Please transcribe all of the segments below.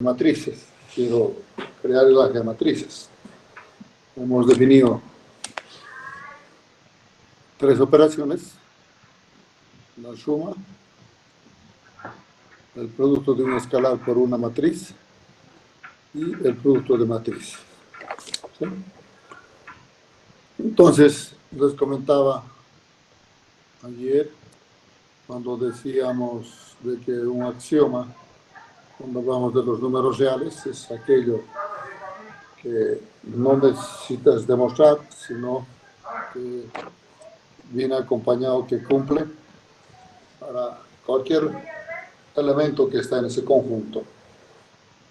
matrices. Quiero crear el área de matrices. Hemos definido tres operaciones: la suma, el producto de un escalar por una matriz y el producto de matriz. ¿Sí? Entonces, les comentaba ayer, cuando decíamos de que un axioma, cuando hablamos de los números reales, es aquello que no necesitas demostrar, sino que viene acompañado, que cumple para cualquier elemento que está en ese conjunto.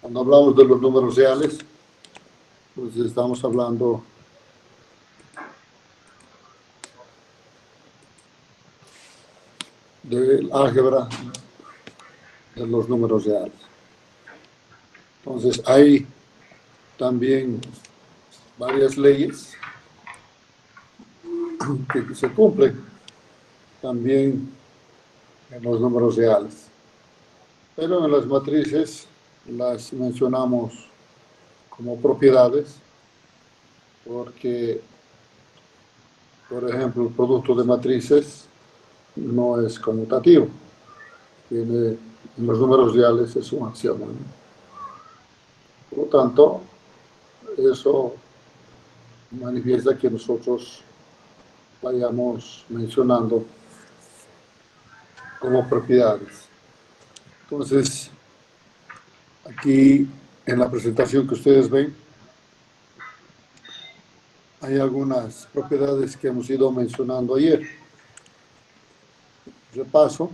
Cuando hablamos de los números reales, pues estamos hablando del álgebra de los números reales. Entonces, hay también varias leyes que se cumplen también en los números reales. Pero en las matrices las mencionamos como propiedades porque, por ejemplo, el producto de matrices no es conmutativo. En los números reales es un axioma, ¿no? Por lo tanto, eso manifiesta que nosotros vayamos mencionando como propiedades. Entonces, aquí en la presentación que ustedes ven, hay algunas propiedades que hemos ido mencionando ayer. Repaso: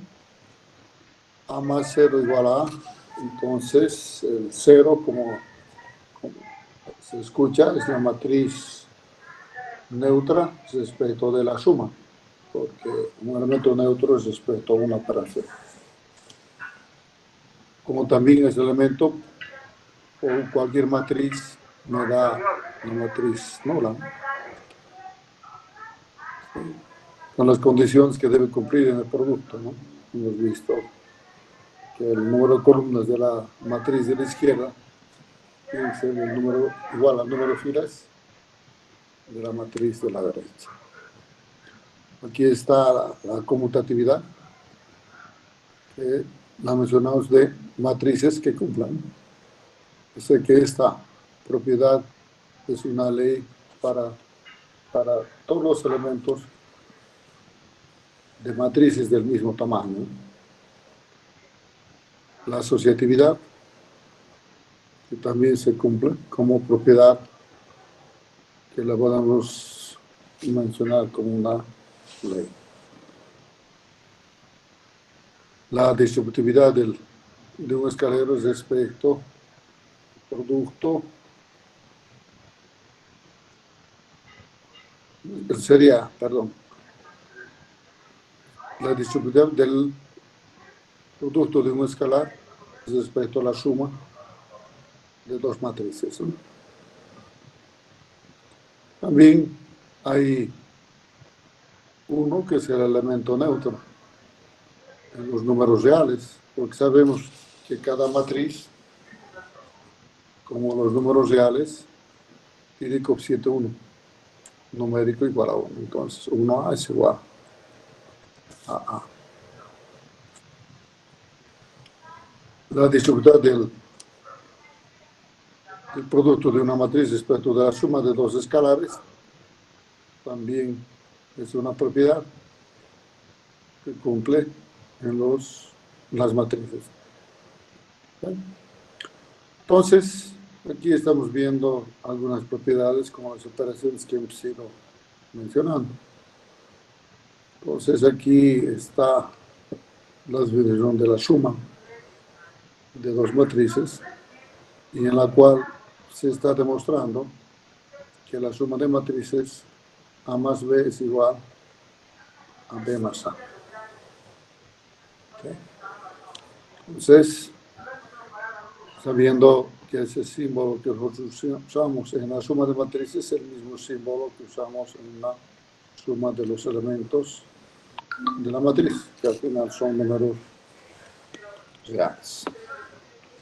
A más 0 igual a A. Entonces, el 0, como se escucha, es la matriz neutra respecto de la suma, porque un elemento neutro es respecto a una operación. Como también ese elemento o cualquier matriz me da una matriz nula, ¿sí? Con las condiciones que debe cumplir en el producto, ¿no? Hemos visto que el número de columnas de la matriz de la izquierda tiene que ser el número igual al número de filas de la matriz de la derecha. Aquí está la conmutatividad, que la mencionamos de matrices que cumplan. Sé que esta propiedad es una ley para todos los elementos de matrices del mismo tamaño. La asociatividad, que también se cumple como propiedad, que la podemos mencionar como una ley. La distributividad de un escalero respecto al producto sería, la distributividad del producto de un escalar respecto a la suma de dos matrices, ¿no? También hay uno que es el elemento neutro en los números reales, porque sabemos que cada matriz, como los números reales, tiene cociente 1, numérico igual a 1. Entonces, 1A es igual a A. La distribución del producto de una matriz respecto de la suma de dos escalares también es una propiedad que cumple en las matrices. ¿Sí? Entonces, aquí estamos viendo algunas propiedades como las operaciones que hemos ido mencionando. Entonces, aquí está la definición de la suma de dos matrices, y en la cual se está demostrando que la suma de matrices A más B es igual a B más A. ¿Okay? Entonces, sabiendo que ese símbolo que nosotros usamos en la suma de matrices es el mismo símbolo que usamos en la suma de los elementos de la matriz, que al final son números reales.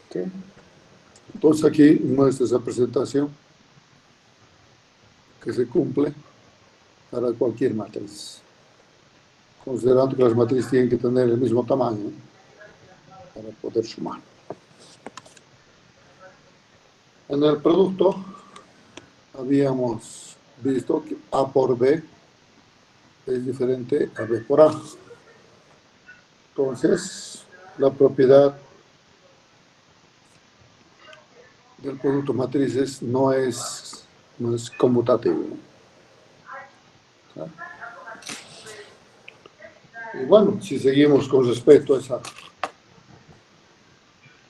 ¿Okay? Entonces aquí muestra esa presentación que se cumple para cualquier matriz, considerando que las matrices tienen que tener el mismo tamaño para poder sumar. En el producto habíamos visto que A por B es diferente a B por A. Entonces, la propiedad del producto matrices no es conmutativo. Y bueno, si seguimos con respecto a esa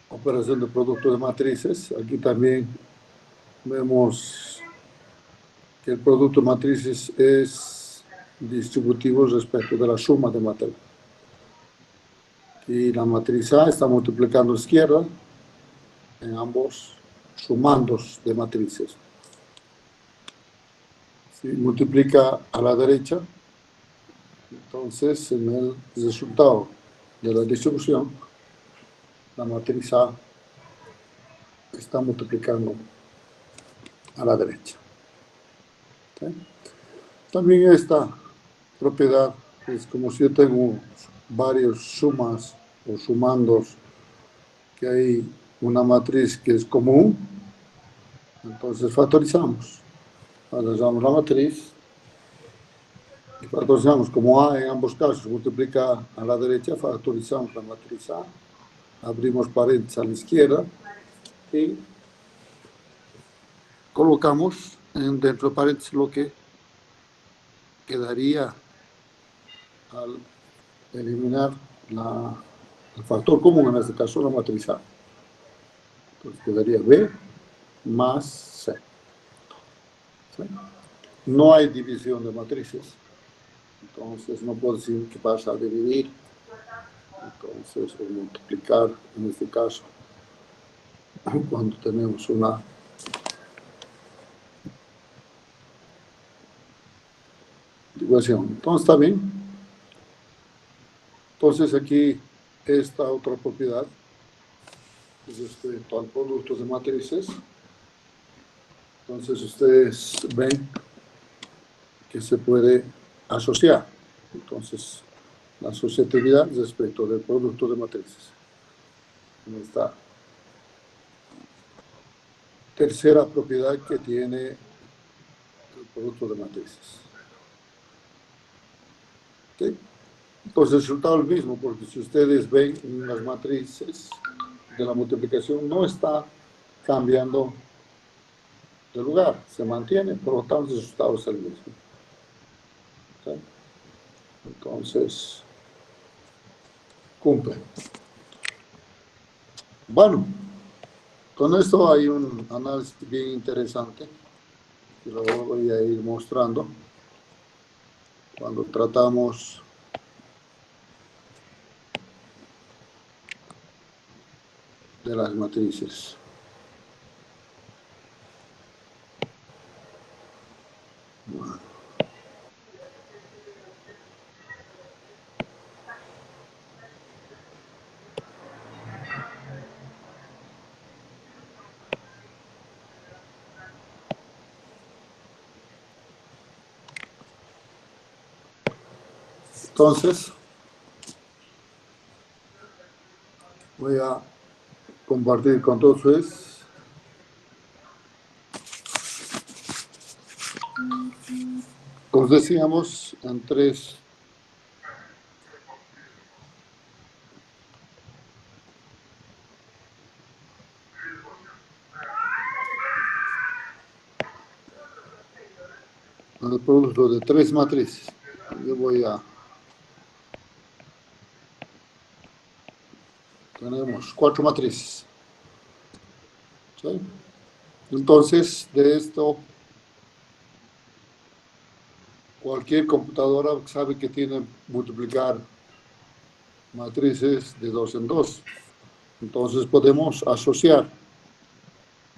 operación de producto de matrices, aquí también vemos que el producto de matrices es distributivo respecto de la suma de matrices. Y la matriz A está multiplicando a la izquierda en ambos sumandos de matrices. Si multiplica a la derecha, entonces en el resultado de la distribución, la matriz A está multiplicando a la derecha. ¿Sí? También esta propiedad es como si yo tengo varias sumas o sumandos, que hay una matriz que es común, entonces factorizamos. Factorizamos la matriz y factorizamos como A en ambos casos multiplica a la derecha, factorizamos la matriz A, abrimos paréntesis a la izquierda y colocamos dentro de paréntesis lo que quedaría al eliminar el factor común, en este caso la matriz A. Entonces quedaría B más C. ¿Sí? No hay división de matrices, entonces no puedo decir que pasa a dividir, entonces o multiplicar en este caso, cuando tenemos una división. Entonces está bien. Entonces aquí esta otra propiedad respecto al producto de matrices. Entonces ustedes ven que se puede asociar. Entonces la asociatividad respecto del producto de matrices. En esta tercera propiedad que tiene el producto de matrices. ¿Okay? Entonces el resultado es el mismo, porque si ustedes ven en las matrices de la multiplicación no está cambiando de lugar, se mantiene, por lo tanto el resultado es el mismo. ¿Sí? Entonces, cumple. Bueno, con esto hay un análisis bien interesante que lo voy a ir mostrando cuando tratamos de las matrices. Bueno. Entonces, voy a compartir con todos ustedes como decíamos en tres el producto de tres matrices. Yo voy a tenemos cuatro matrices. ¿Sí? Entonces, de esto, cualquier computadora sabe que tiene multiplicar matrices de 2 en 2. Entonces, podemos asociar.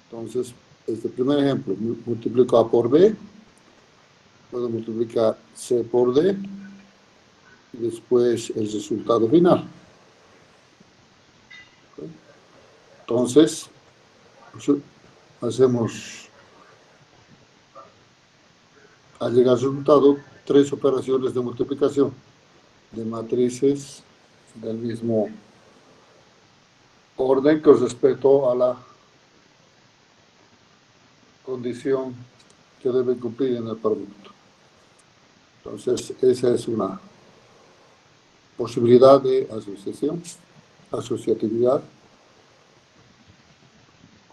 Entonces, este primer ejemplo, multiplico A por B, puedo multiplicar C por D, y después el resultado final. Entonces, hacemos, al llegar al resultado, 3 operaciones de multiplicación de matrices del mismo orden con respecto a la condición que debe cumplir en el producto. Entonces, esa es una posibilidad de asociación, asociatividad.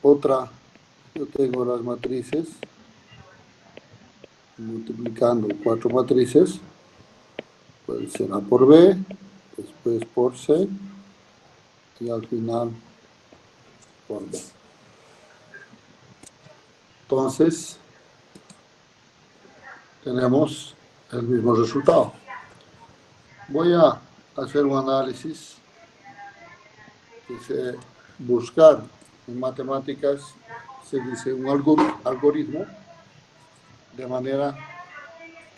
Otra, yo tengo las matrices, multiplicando 4 matrices, puede ser A por B, después por C, y al final por D. Entonces, tenemos el mismo resultado. Voy a hacer un análisis que se buscar en matemáticas, se dice un algoritmo, de manera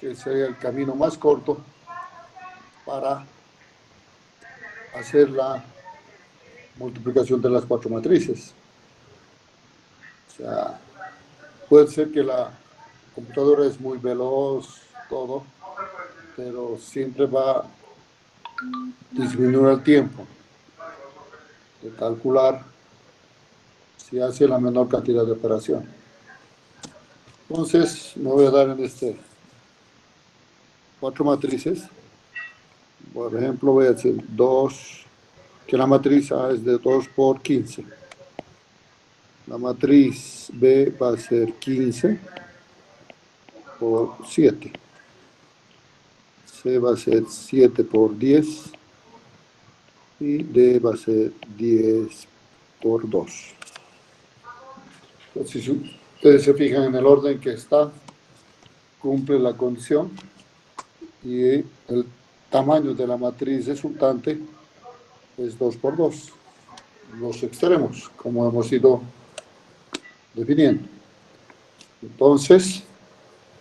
que sería el camino más corto para hacer la multiplicación de las 4 matrices. O sea, puede ser que la computadora es muy veloz, todo, pero siempre va a disminuir el tiempo de calcular si hace la menor cantidad de operación. Entonces, me voy a dar en 4 matrices. Por ejemplo, voy a decir 2, que la matriz A es de 2 por 15. La matriz B va a ser 15 por 7. C va a ser 7 por 10. Y D va a ser 10 por 2. Entonces, si ustedes se fijan en el orden que está, cumple la condición y el tamaño de la matriz resultante es 2 por 2, los extremos, como hemos ido definiendo. Entonces,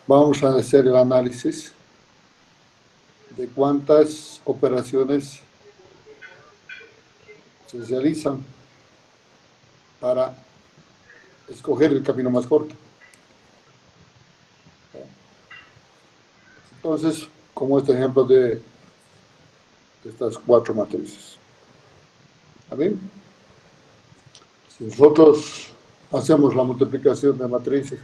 vamos a hacer el análisis de cuántas operaciones se realizan para escoger el camino más corto. Entonces, como este ejemplo de estas 4 matrices. ¿Está bien? Si nosotros hacemos la multiplicación de matrices,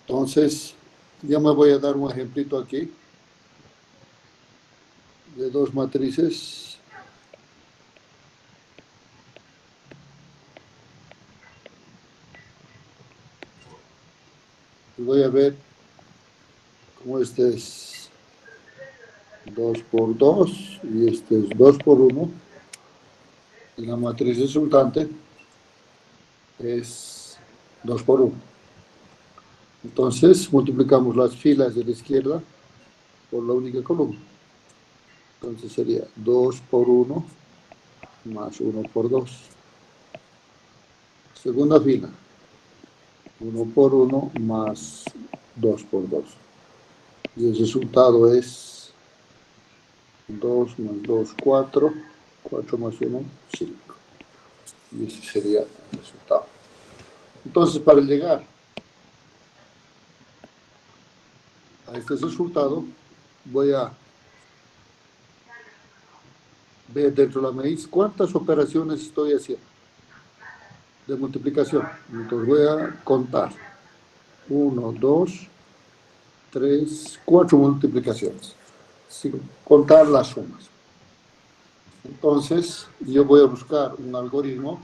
entonces ya me voy a dar un ejemplito aquí de 2 matrices. Y voy a ver cómo este es 2 por 2 y este es 2 por 1. Y la matriz resultante es 2 por 1. Entonces multiplicamos las filas de la izquierda por la única columna. Entonces sería 2 por 1 más 1 por 2. Segunda fila, 1 por 1 más 2 por 2. Y el resultado es 2 más 2, 4. 4 más 1, 5. Y ese sería el resultado. Entonces, para llegar a este resultado, voy a ver dentro de la matriz cuántas operaciones estoy haciendo de multiplicación. Entonces voy a contar 1, 2, 3, 4 multiplicaciones, sin contar las sumas. Entonces yo voy a buscar un algoritmo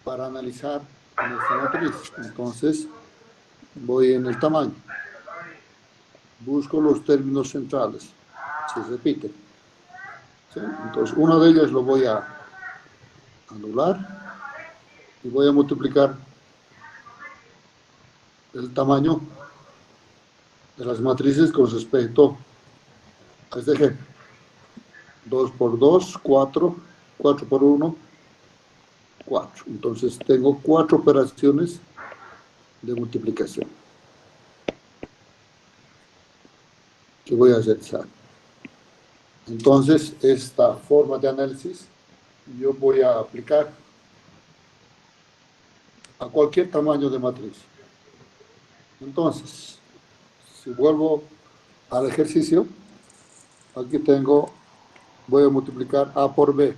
para analizar en esta matriz. Entonces voy en el tamaño, busco los términos centrales, se repiten. ¿Sí? Entonces uno de ellos lo voy a anular y voy a multiplicar el tamaño de las matrices con respecto a este ejemplo. 2 por 2, 4, 4 por 1, 4. Entonces tengo 4 operaciones de multiplicación que voy a realizar. Entonces, esta forma de análisis yo voy a aplicar a cualquier tamaño de matriz. Entonces, si vuelvo al ejercicio, aquí tengo, voy a multiplicar A por B.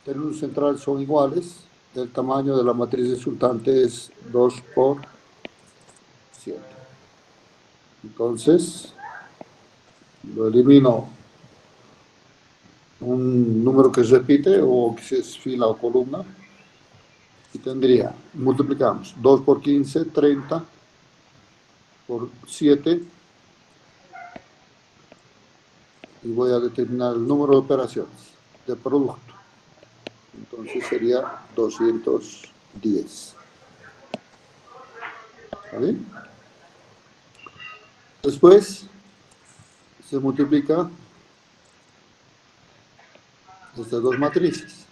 Términos centrales son iguales, el tamaño de la matriz resultante es 2 por 7. Entonces, lo elimino un número que se repite o que es fila o columna y tendría, multiplicamos 2 por 15, 30 por 7 y voy a determinar el número de operaciones de producto. Entonces sería 210. ¿Está bien? Después se multiplica estas dos matrices.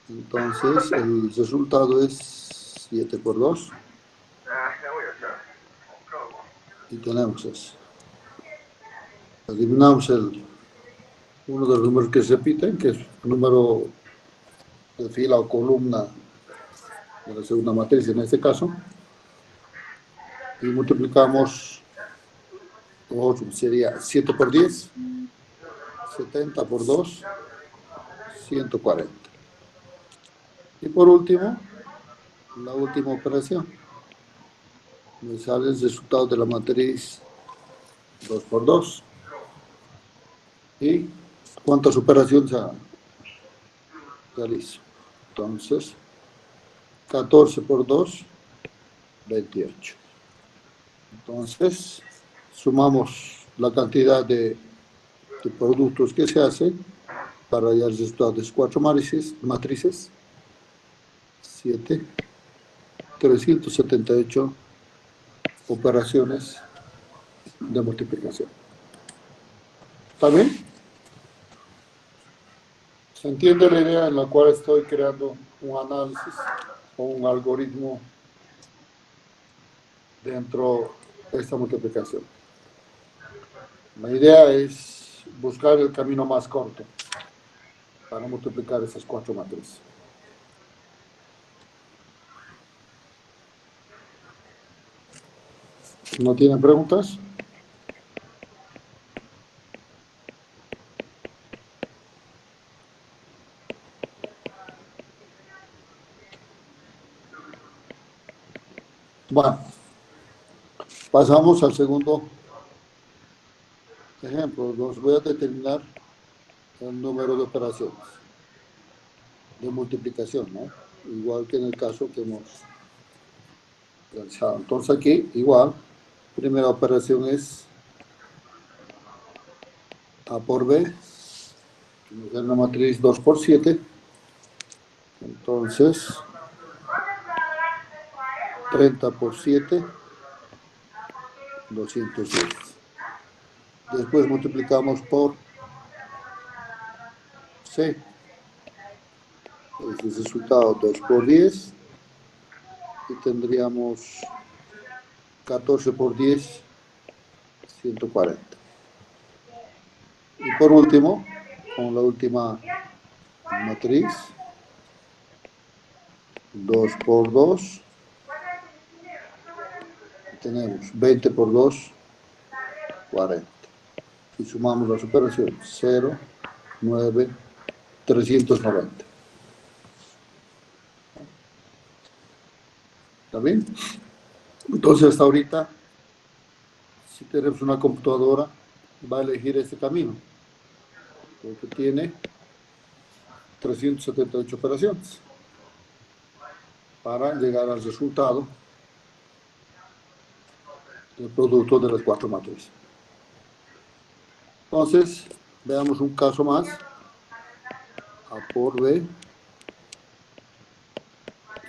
Entonces el resultado es 7 por 2. Y tenemos eso. Eliminamos uno de los números que se repiten, que es el número de fila o columna de la segunda matriz en este caso. Y multiplicamos, sería 7 por 10, 70 por 2, 140. Y por último, la última operación. Me sale el resultado de la matriz 2 por 2. ¿Y cuántas operaciones realizo? Entonces, 14 por 2, 28. Entonces, sumamos la cantidad de productos que se hacen para hallar el resultado de 4 matrices. 7, 378 operaciones de multiplicación. ¿Está bien? ¿Se entiende la idea en la cual estoy creando un análisis o un algoritmo dentro de esta multiplicación? La idea es buscar el camino más corto para multiplicar esas 4 matrices. ¿No tienen preguntas? Bueno, pasamos al segundo ejemplo. Los voy a determinar el número de operaciones de multiplicación, ¿no? Igual que en el caso que hemos realizado. Entonces aquí, igual, primera operación es A por B, que nos da una matriz 2 por 7. Entonces, 30 por 7, 210. Después multiplicamos por C. Es el resultado 2 por 10. Y tendríamos 14 por 10, 140. Y por último, con la última matriz, 2 por 2, tenemos 20 por 2, 40. Y sumamos las operaciones, 0, 9, 390. ¿Está bien? Entonces, hasta ahorita, si tenemos una computadora, va a elegir este camino, porque tiene 378 operaciones para llegar al resultado del producto de las 4 matrices. Entonces, veamos un caso más. A por B,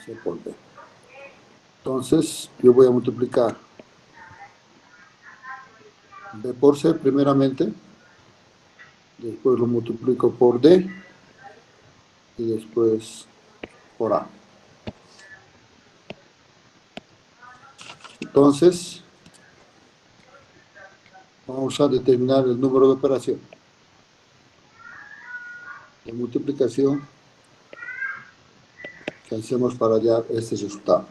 C por B. Entonces, yo voy a multiplicar B por C primeramente, después lo multiplico por D y después por A. Entonces, Vamos a determinar el número de operación de multiplicación que hacemos para hallar este resultado.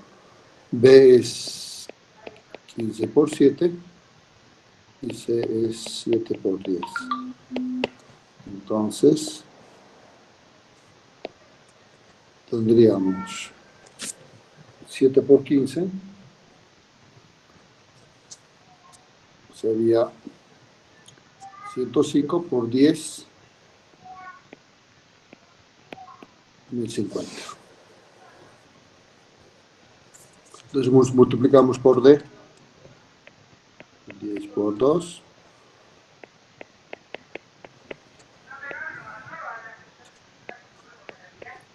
B es 15 por 7 y C es 7 por 10. Entonces, tendríamos 7 por 15, sería 105 por 10, 1050. Entonces multiplicamos por D, 10 por 2,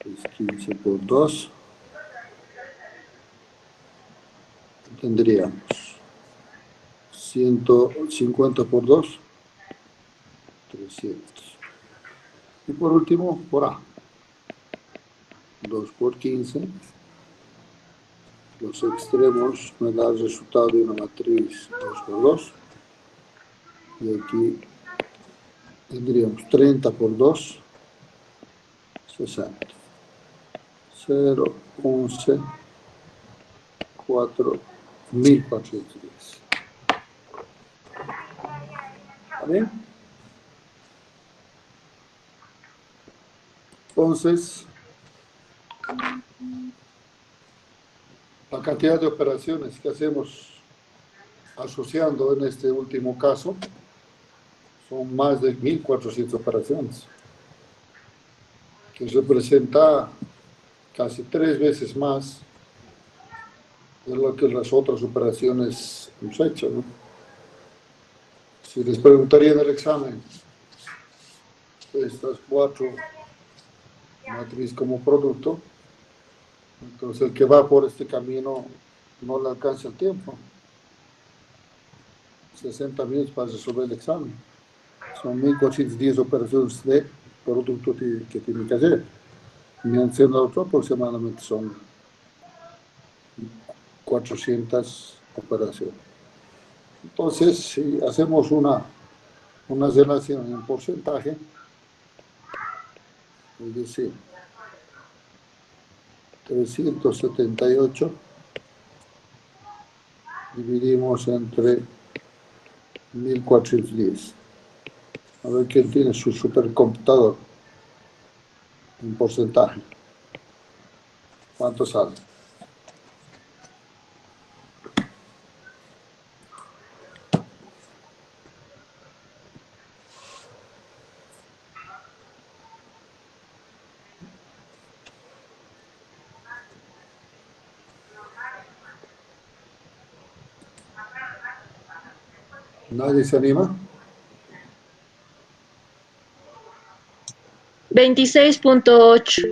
es 15 por 2, tendríamos 150 por 2, 300. Y por último, por A, 2 por 15, los extremos me da el resultado de una matriz 2 por 2, y aquí tendríamos 30 por 2, 60. 0, 11, 4, 1410. ¿Está bien? Entonces, la cantidad de operaciones que hacemos asociando en este último caso son más de 1400 operaciones, que representa casi 3 veces más de lo que las otras operaciones hemos hecho, ¿no? Si les preguntaría en el examen estas 4 matrices como producto, entonces el que va por este camino no le alcanza el tiempo. 60 minutos para resolver el examen. Son 1410 operaciones de producto que tienen que hacer. Mencionando otro, aproximadamente son 400 operaciones. Entonces, si hacemos una relación en porcentaje, es decir, 378 dividimos entre 1410. A ver quién tiene su supercomputador en porcentaje. ¿Cuánto sale? ¿Nadie se anima? 26.8.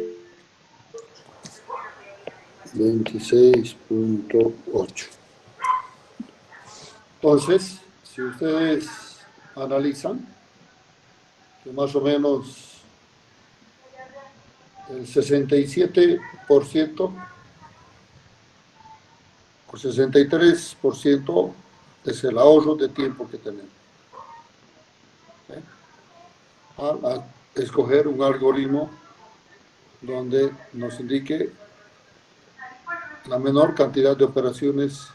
26.8. Entonces, si ustedes analizan, que más o menos el 67% o 63% es el ahorro de tiempo que tenemos. ¿Sí? A escoger un algoritmo donde nos indique la menor cantidad de operaciones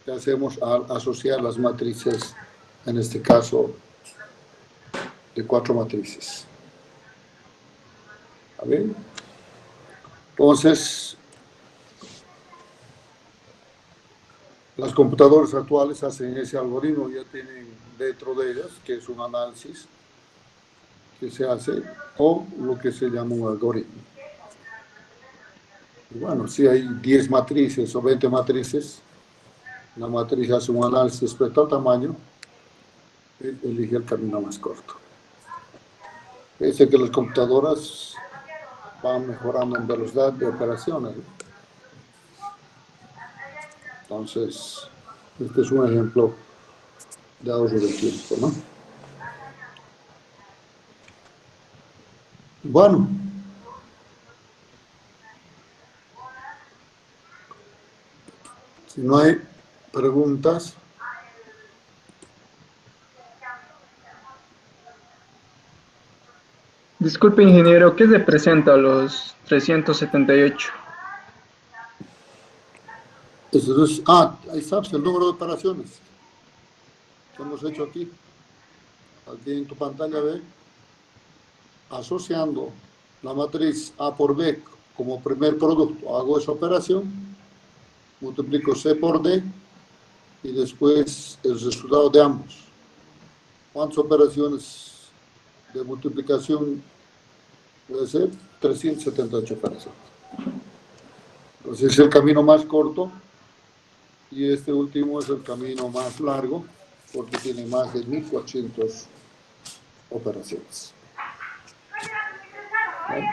que hacemos al asociar las matrices, en este caso, de 4 matrices. ¿Está bien? Entonces, las computadoras actuales hacen ese algoritmo, ya tienen dentro de ellas, que es un análisis que se hace, o lo que se llama un algoritmo. Y bueno, si hay 10 matrices o 20 matrices, la matriz hace un análisis respecto al tamaño, elige el camino más corto. Dice que las computadoras van mejorando en velocidad de operaciones, ¿no? Entonces, este es un ejemplo de ahorro de tiempo, ¿no? Bueno, si no hay preguntas, Disculpe, ingeniero, ¿qué representa los 378? Ahí está el número de operaciones que hemos hecho aquí. Aquí en tu pantalla ve, asociando la matriz A por B como primer producto, hago esa operación, multiplico C por D y después el resultado de ambos. ¿Cuántas operaciones de multiplicación puede ser? 378 operaciones. Entonces es el camino más corto y este último es el camino más largo porque tiene más de 1400 operaciones. ¿Vale?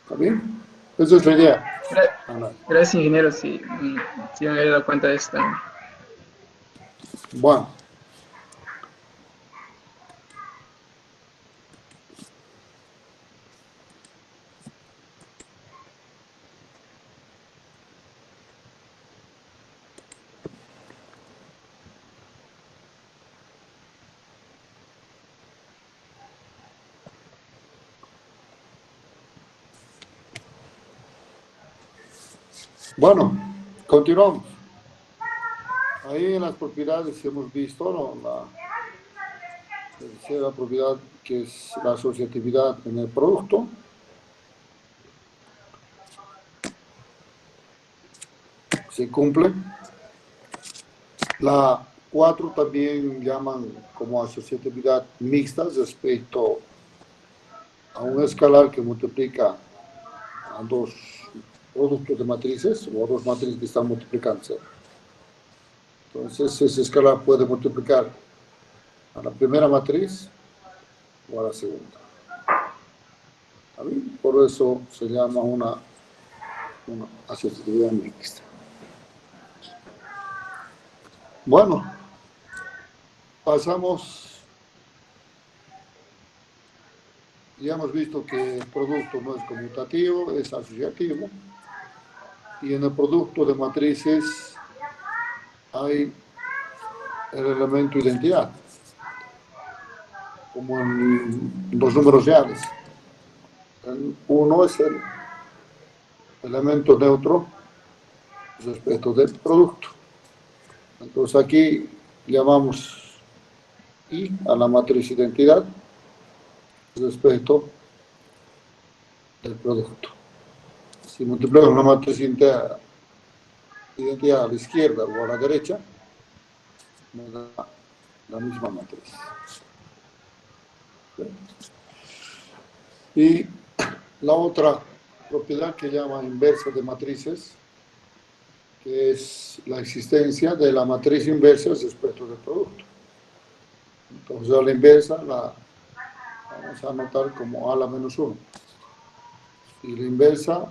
¿Está bien? Esa es la idea. Gracias, ingeniero, si me había dado cuenta de esto. Bueno. Bueno, continuamos. Ahí en las propiedades hemos visto, ¿no?, la tercera propiedad, que es la asociatividad en el producto. Se cumple. La 4 también llaman como asociatividad mixta respecto a un escalar que multiplica a dos productos de matrices o dos matrices que están multiplicándose. Entonces, ese escalar puede multiplicar a la primera matriz o a la segunda. ¿Está bien? Por eso se llama una asociatividad mixta. Bueno, pasamos. Ya hemos visto que el producto no es conmutativo, es asociativo. Y en el producto de matrices hay el elemento identidad, como en los números reales. Uno es el elemento neutro respecto del producto. Entonces aquí llamamos I a la matriz identidad respecto del producto. Si multiplicamos la matriz identidad a la izquierda o a la derecha, me da la misma matriz. Y la otra propiedad que llama inversa de matrices, que es la existencia de la matriz inversa respecto del producto. Entonces a la inversa la vamos a anotar como a la menos 1. Y la inversa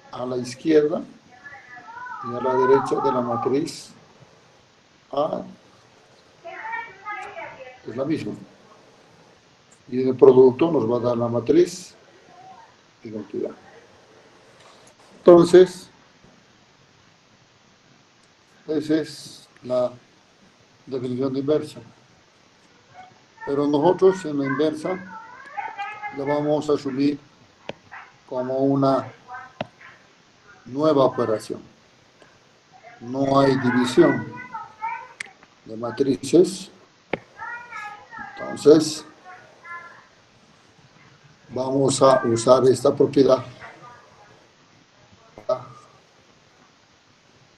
a la izquierda y a la derecha de la matriz A es la misma. Y en el producto nos va a dar la matriz identidad. Entonces, esa es la definición de inversa. Pero nosotros en la inversa la vamos a asumir como una nueva operación. No hay división de matrices. Entonces, vamos a usar esta propiedad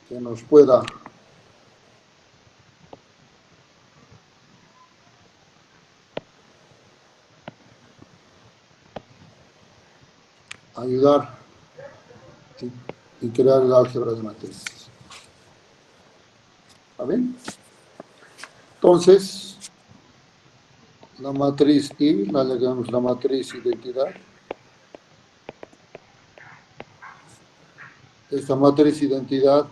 que nos pueda ayudar y crear el álgebra de matrices. ¿Está bien? Entonces, la matriz I la llamamos la matriz identidad. Esta matriz identidad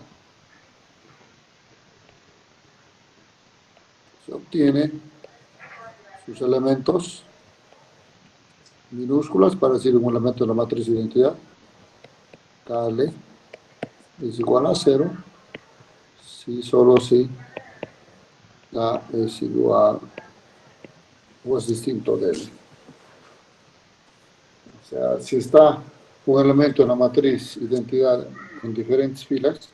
se obtiene sus elementos minúsculas para decir un elemento de la matriz identidad. KL es igual a 0 si solo si K es igual o es distinto de él. O sea, si está un elemento en la matriz identidad en diferentes filas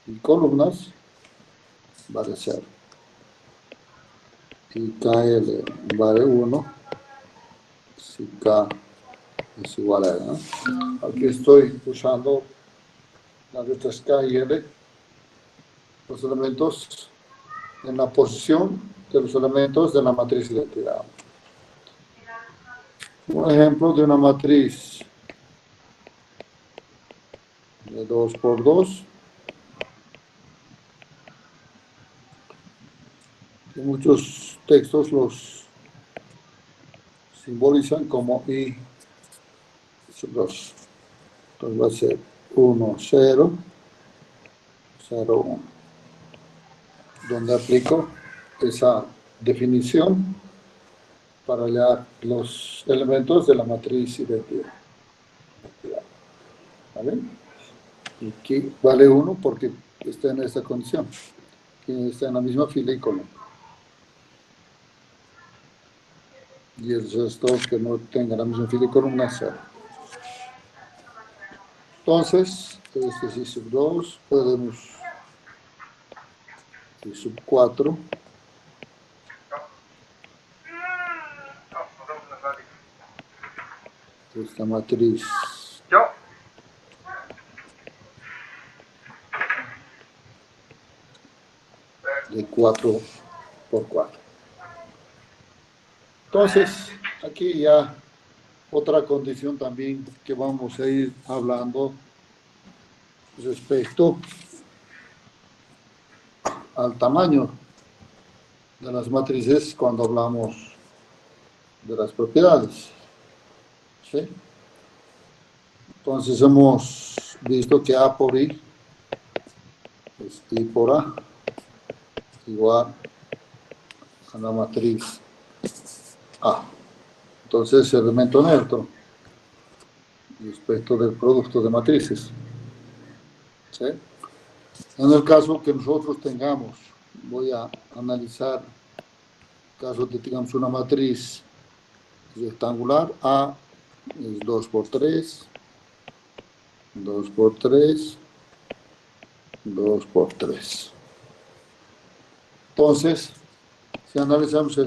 y columnas, vale 0. Y KL vale 1 si K es igual a L, ¿no? Aquí estoy usando las letras K y L, los elementos en la posición de los elementos de la matriz identidad. Un ejemplo de una matriz de 2 por 2. Y muchos textos los simbolizan como I sub 2. Entonces va a ser 1, 0, 0, 1. Donde aplico esa definición para hallar los elementos de la matriz identidad. ¿Vale? Y aquí vale 1 porque está en esta condición. Que está en la misma fila y columna. Y el resto que no tenga la misma fila y columna, 0. Entonces, este es I sub 2, podemos I sub 4. Esta matriz de 4 por 4. Entonces, aquí ya otra condición también que vamos a ir hablando respecto al tamaño de las matrices cuando hablamos de las propiedades. ¿Sí? Entonces hemos visto que A por I es I por A igual a la matriz A. Entonces, elemento neutro respecto del producto de matrices. ¿Sí? En el caso que nosotros tengamos, voy a analizar caso de tengamos una matriz rectangular, A es 2 por 3, 2 por 3, 2 por 3. Entonces, si analizamos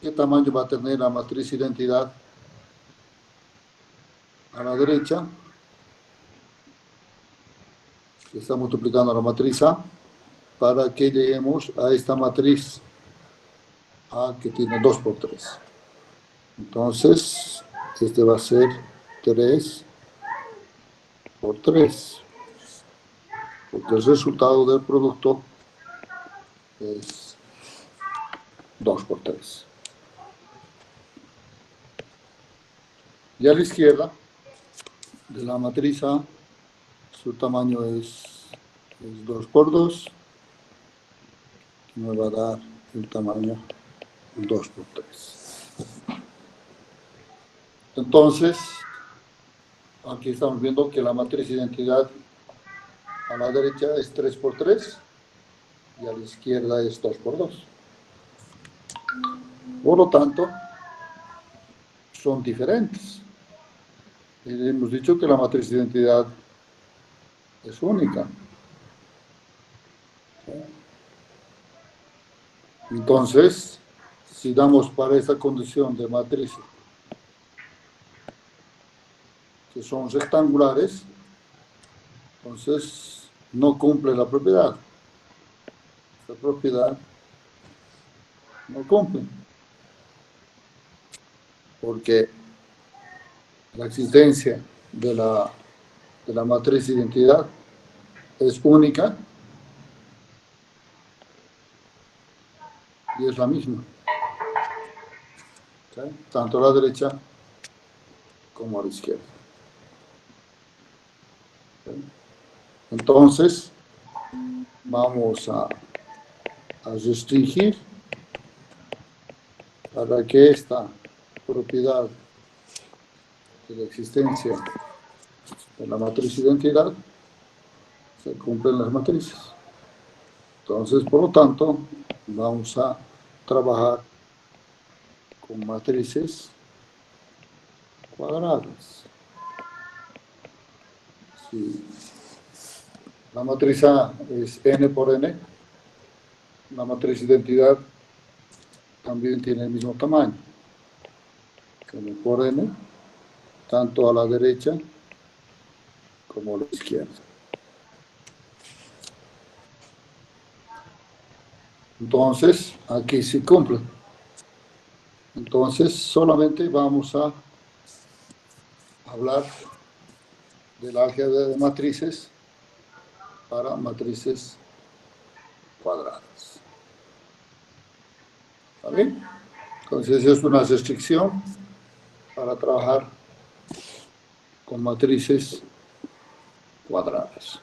qué tamaño va a tener la matriz identidad a la derecha, que está multiplicando la matriz A, para que lleguemos a esta matriz A que tiene 2 por 3. Entonces, este va a ser 3 por 3, porque el resultado del producto es 2 por 3. Y a la izquierda de la matriz A, su tamaño es 2 por 2, que me va a dar el tamaño 2 por 3. Entonces, aquí estamos viendo que la matriz identidad a la derecha es 3 por 3 y a la izquierda es 2 por 2. Por lo tanto, son diferentes. Y hemos dicho que la matriz de identidad es única. Entonces, si damos para esa condición de matrices que son rectangulares, entonces no cumple la propiedad. Esta propiedad no cumple. Porque la existencia de la matriz de identidad es única y es la misma. ¿Sí? Tanto a la derecha como a la izquierda. ¿Sí? Entonces, vamos a restringir para que esta propiedad de la existencia de la matriz identidad se cumplen las matrices. Entonces, por lo tanto, vamos a trabajar con matrices cuadradas. Si la matriz A es n por n, la matriz identidad también tiene el mismo tamaño. N por n, tanto a la derecha como a la izquierda. Entonces, aquí sí cumple. Entonces, solamente vamos a hablar del álgebra de matrices para matrices cuadradas. ¿Está bien? Entonces, es una restricción para trabajar con matrices cuadradas.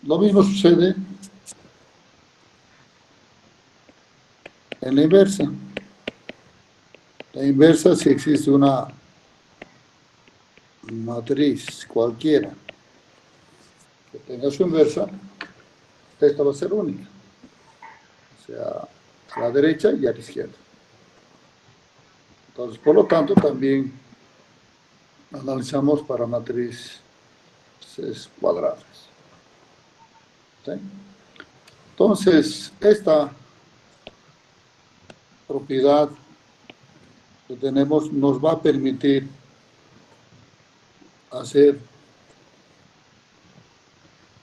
Lo mismo sucede en la inversa. La inversa, si existe una matriz cualquiera que tenga su inversa, esta va a ser única. O sea, a la derecha y a la izquierda. Entonces, por lo tanto, también analizamos para matrices cuadradas. ¿Sí? Entonces, esta propiedad que tenemos nos va a permitir hacer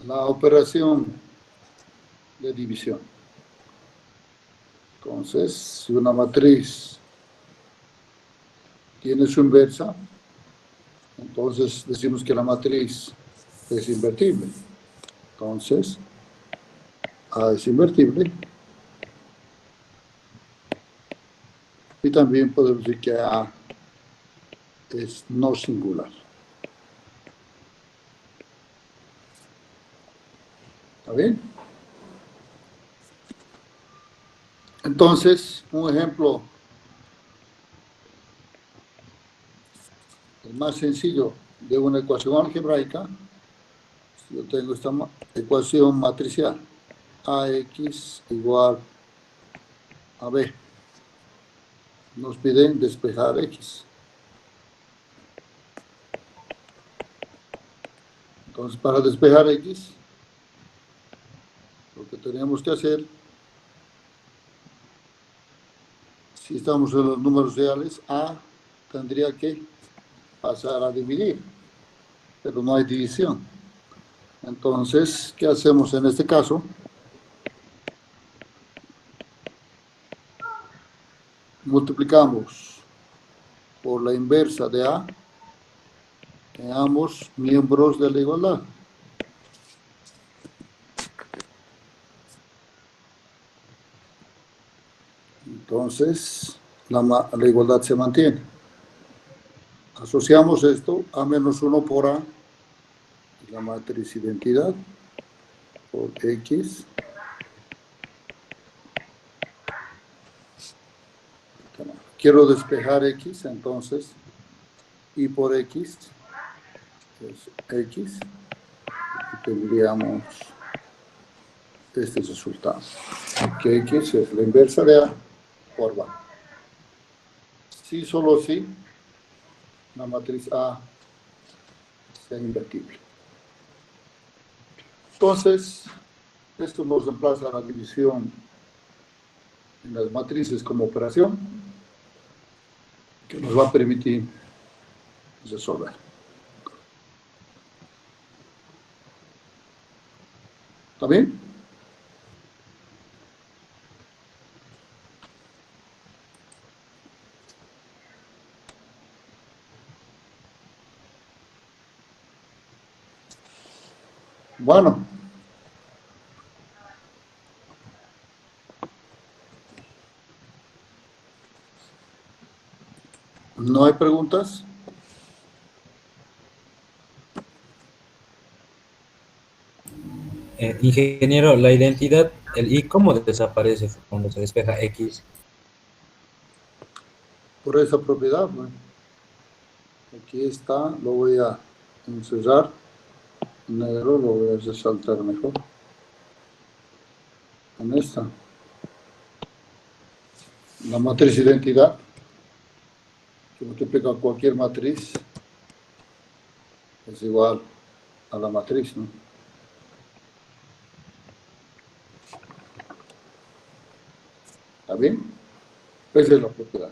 la operación de división. Entonces, si una matriz tiene su inversa, entonces decimos que la matriz es invertible. Entonces, A es invertible. Y también podemos decir que A es no singular. ¿Está bien? Entonces, un ejemplo, el más sencillo de una ecuación algebraica, yo tengo esta ecuación matricial, AX igual a B. Nos piden despejar X. Entonces, para despejar X, lo que tenemos que hacer, si estamos en los números reales, A tendría que pasar a dividir, pero no hay división. Entonces, ¿qué hacemos en este caso? Multiplicamos por la inversa de A en ambos miembros de la igualdad. Entonces, la igualdad se mantiene. Asociamos esto A menos 1 por A, y la matriz identidad, por X. Quiero despejar X, entonces, y por X, es X, y tendríamos este resultado, que X es la inversa de A por B. Si solo si la matriz A sea invertible. Entonces, esto nos reemplaza la división en las matrices como operación, que nos va a permitir resolver. ¿Está bien? Bueno. ¿No hay preguntas? Ingeniero, la identidad, el I, ¿cómo desaparece cuando se despeja X? Por esa propiedad, ¿no? Aquí está, lo voy a encerrar, negro, lo voy a resaltar mejor. En esta. la matriz identidad, que multiplica cualquier matriz, es igual a la matriz, ¿no? ¿Está bien? Esa es la propiedad.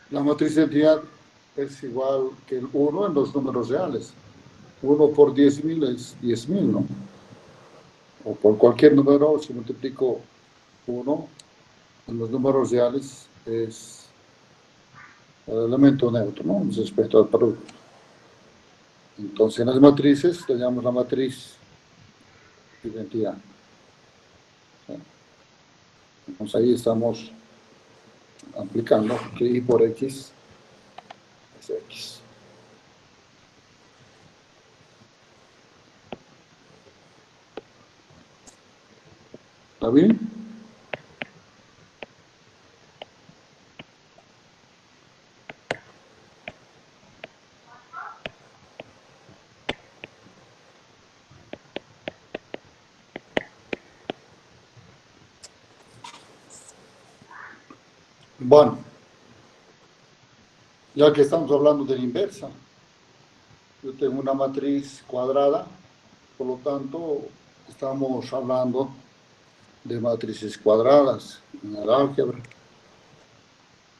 La matriz de identidad es igual que el 1 en los números reales. 1 por 10.000 es 10.000, ¿no? O por cualquier número, si multiplico 1 en los números reales, es el elemento neutro, ¿no? Respecto al producto. Entonces, en las matrices, tenemos la matriz de identidad. ¿Sí? Entonces, ahí estamos aplicando que y por x es x. ¿Está bien? Bueno, ya que estamos hablando de la inversa, yo tengo una matriz cuadrada, por lo tanto, estamos hablando de matrices cuadradas en el álgebra.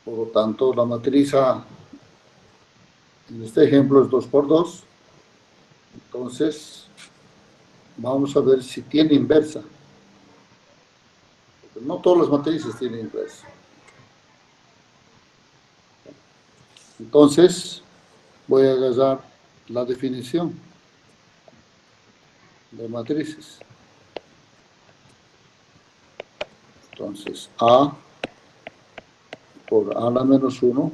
Por lo tanto, la matriz A, en este ejemplo, es 2 por 2. Entonces, vamos a ver si tiene inversa. Porque no todas las matrices tienen inversa. Entonces, voy a agarrar la definición de matrices. Entonces, A por A a la menos 1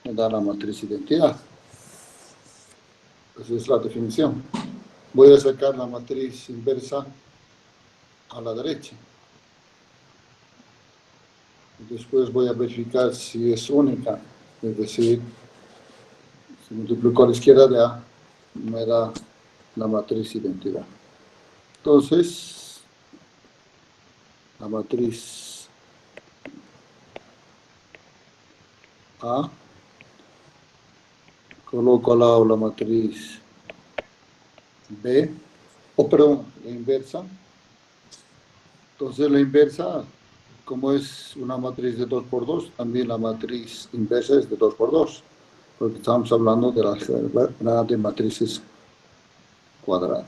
me da la matriz identidad. Esa es la definición. Voy a sacar la matriz inversa a la derecha. Después voy a verificar si es única, es decir, si multiplico a la izquierda de A, me da la matriz identidad. Entonces, la matriz A, coloco al lado la matriz B, perdón, la inversa. Entonces la inversa, como es una matriz de 2 por 2, también la matriz inversa es de 2 por 2, porque estamos hablando de las de matrices cuadradas.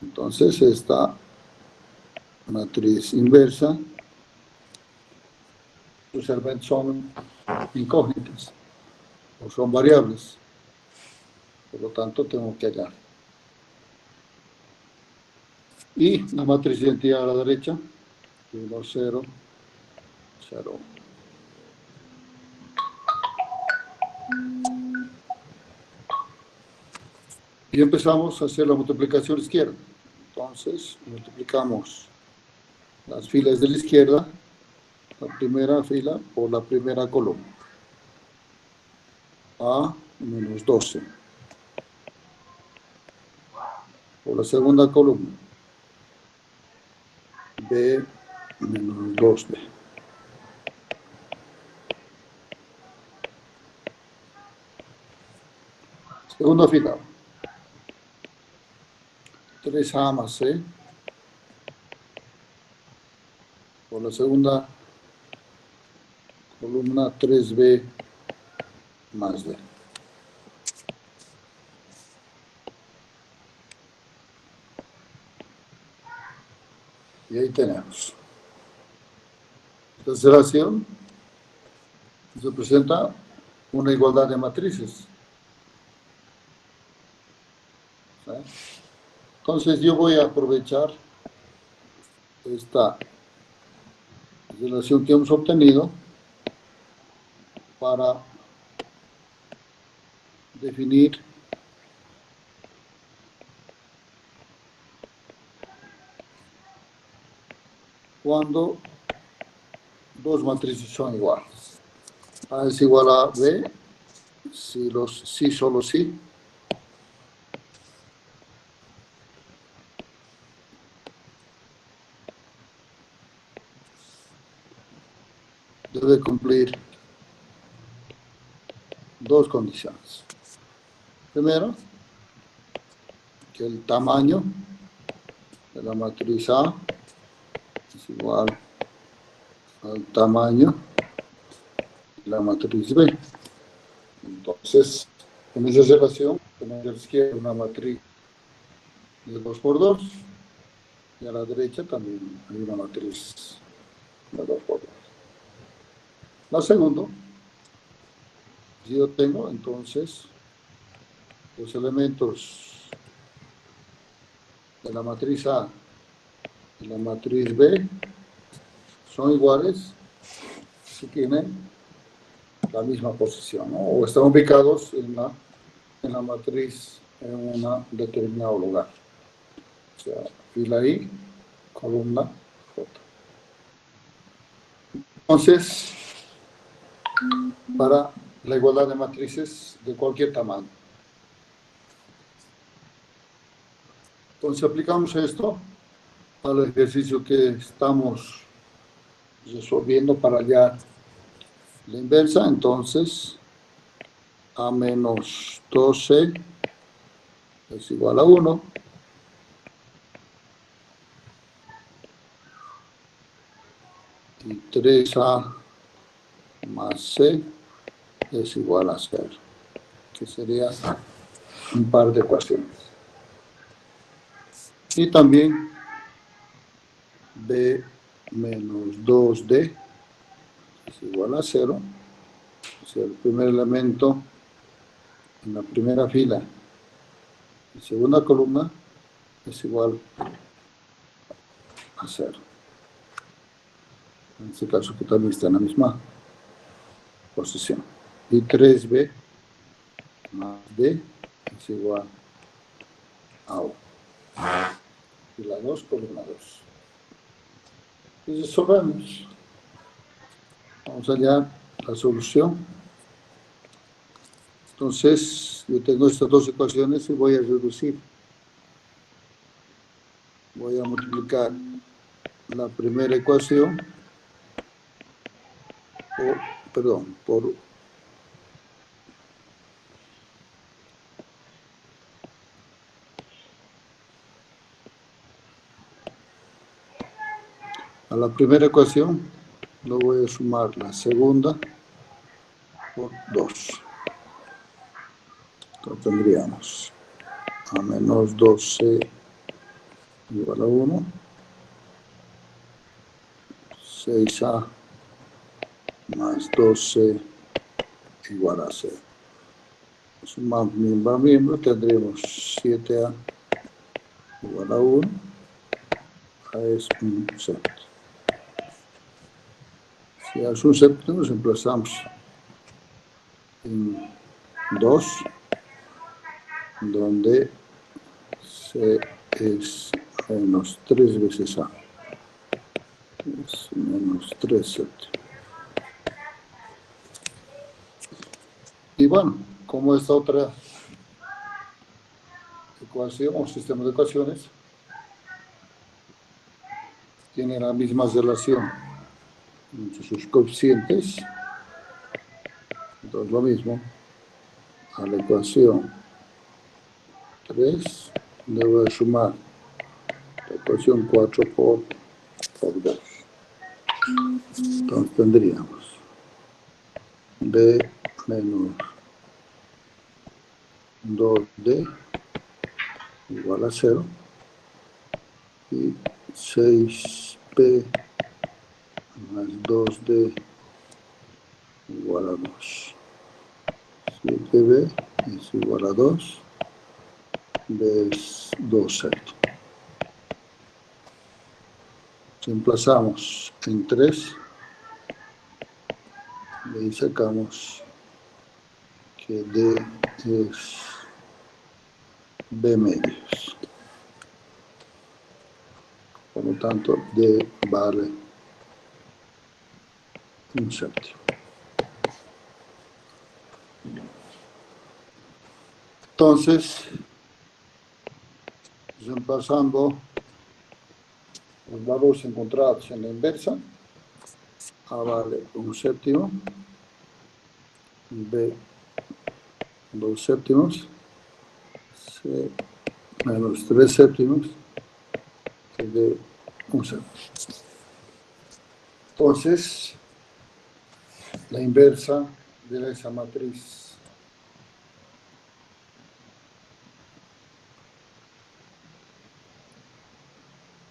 Entonces esta matriz inversa, sus elementos son incógnitas, o son variables, por lo tanto tengo que hallar. Y la matriz de identidad a la derecha, 1, 0, 0. Y empezamos a hacer la multiplicación izquierda. Entonces, multiplicamos las filas de la izquierda, la primera fila por la primera columna. A menos 12. Por la segunda columna. B menos 2B. Segunda fila. 3A más C. Por la segunda columna 3B más D. Y ahí tenemos. Esta relación representa una igualdad de matrices. ¿Sí? Entonces yo voy a aprovechar esta relación que hemos obtenido para definir cuando dos matrices son iguales. A es igual a B, si los sí solo sí. debe cumplir dos condiciones. Primero, que el tamaño de la matriz A es igual al tamaño de la matriz B. Entonces, en esa relación, tenemos a la izquierda una matriz de 2 por 2 y a la derecha también hay una matriz de 2 por 2. La segunda, si yo tengo entonces los elementos de la matriz A y la matriz B son iguales si tienen la misma posición, ¿no? O están ubicados en la matriz en un determinado lugar. O sea, fila I, columna J. Entonces, para la igualdad de matrices de cualquier tamaño. Entonces, aplicamos esto al ejercicio que estamos resolviendo para hallar la inversa. Entonces, A menos 12 es igual a 1. Y 3A más C es igual a 0, que sería un par de ecuaciones. Y también B menos 2D es igual a 0. O sea, el primer elemento en la primera fila y segunda columna es igual a 0. En este caso que también está en la misma posición. Y 3B más D es igual a 1. Fila 2, columna 2. Y resolvemos. Vamos a hallar la solución. Entonces, yo tengo estas dos ecuaciones y voy a reducir. Voy a multiplicar la primera ecuación por a la primera ecuación lo voy a sumar la segunda por 2. Entonces tendríamos A menos 12 igual a 1, 6A más 12 igual a 0. Sumamos miembro a miembro, tendremos 7A igual a 1, A es un séptimo. Si A es un séptimo, nos emplazamos en 2, donde C es menos 3 veces A. Es menos 3 séptimos. Y bueno, como esta otra ecuación o sistema de ecuaciones tiene la misma relación entre sus coeficientes, entonces lo mismo, a la ecuación 3 le voy a sumar la ecuación 4 por 2. Entonces tendríamos B menos 2D igual a 0 y 6P más 2D igual a 2. 7B es igual a 2, B es 2 séptimos. Si emplazamos en 3, de ahí sacamos que D es B medios. Por lo tanto, D vale un séptimo. Entonces, reemplazando los valores encontrados en la inversa, A vale 1/7, B 2/7, C menos 3/7 y D 1/7. Entonces, la inversa de esa matriz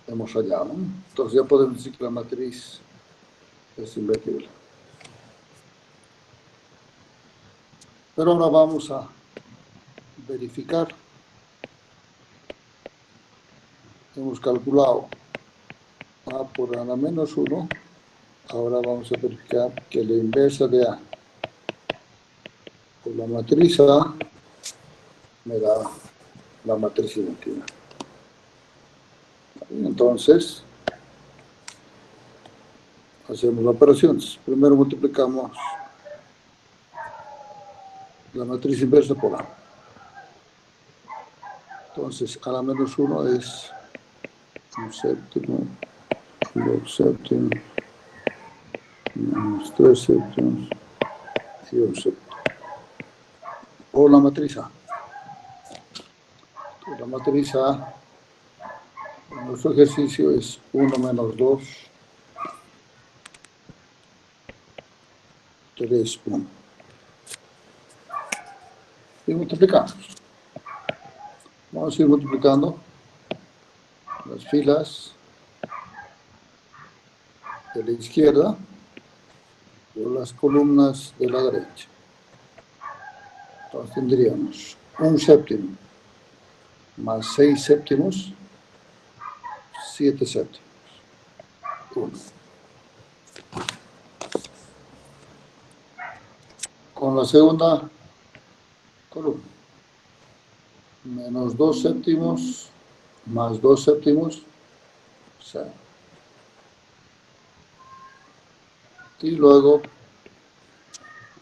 hemos hallado, ¿no? Entonces ya podemos decir que la matriz es invertible. Pero ahora vamos a verificar. Hemos calculado A por A menos 1. Ahora vamos a verificar que la inversa de A por la matriz A me da la matriz invertida. Entonces, hacemos operaciones. Primero multiplicamos la matriz inversa por A. Entonces, A menos 1 es 1/7, 2/7, menos 3/7 y 1/7. O la matriz A. La matriz A, en nuestro ejercicio, es 1 menos 2, 3, 1. Y multiplicamos. Vamos a ir multiplicando las filas de la izquierda por las columnas de la derecha. Entonces tendríamos 1/7 más 6/7, 7/7. 1. Con la segunda columna. Menos 2/7 más 2/7, 0. Y luego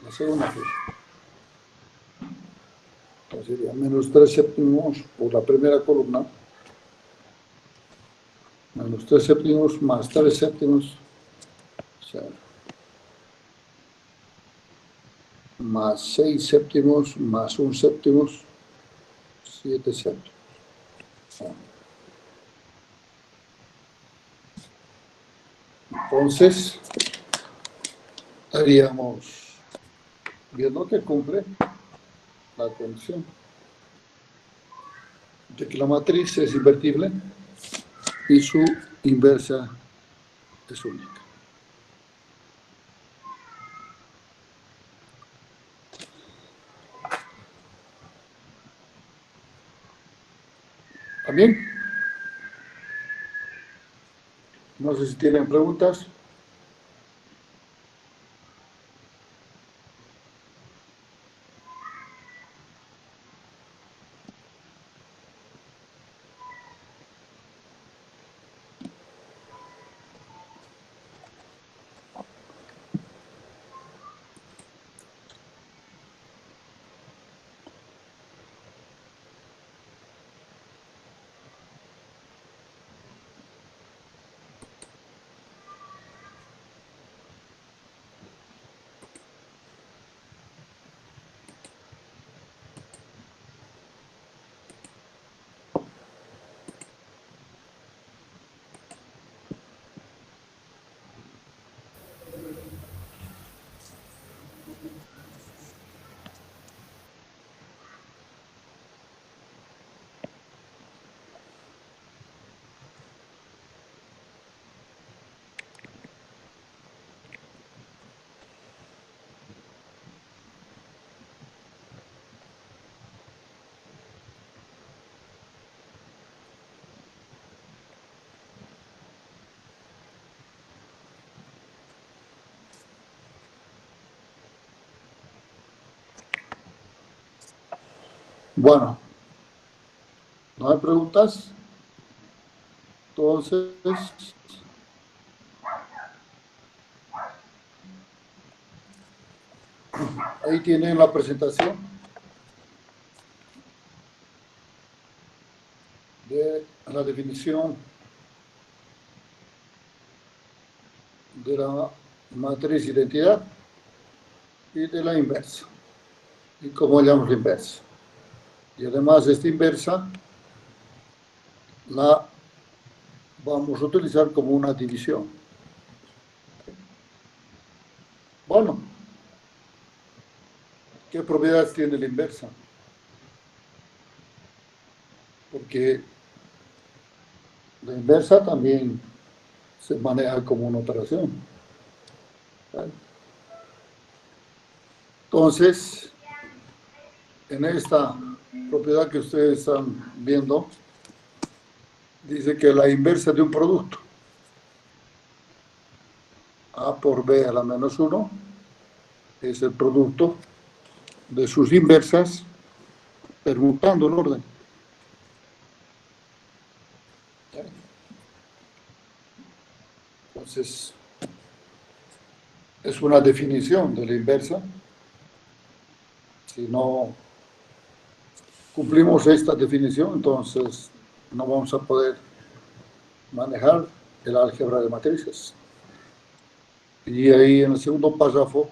la segunda fila. Entonces sería menos 3/7 por la primera columna. Menos 3/7 más 3/7, 0. Más 6/7 más 1/7, 7/7. Entonces, estaríamos viendo que cumple la condición de que la matriz es invertible y su inversa es única. ¿También? No sé si tienen preguntas. Bueno, ¿no hay preguntas? Entonces, ahí tienen la presentación de la definición de la matriz identidad y de la inversa. ¿Y cómo llamamos la inversa? Y además esta inversa la vamos a utilizar como una división. Bueno, ¿qué propiedades tiene la inversa? Porque la inversa también se maneja como una operación. ¿Vale? Entonces, en esta propiedad que ustedes están viendo, dice que la inversa de un producto, A por B a la menos 1, es el producto de sus inversas permutando el orden. Entonces, es una definición de la inversa. Si no cumplimos esta definición, entonces no vamos a poder manejar el álgebra de matrices. Y ahí en el segundo párrafo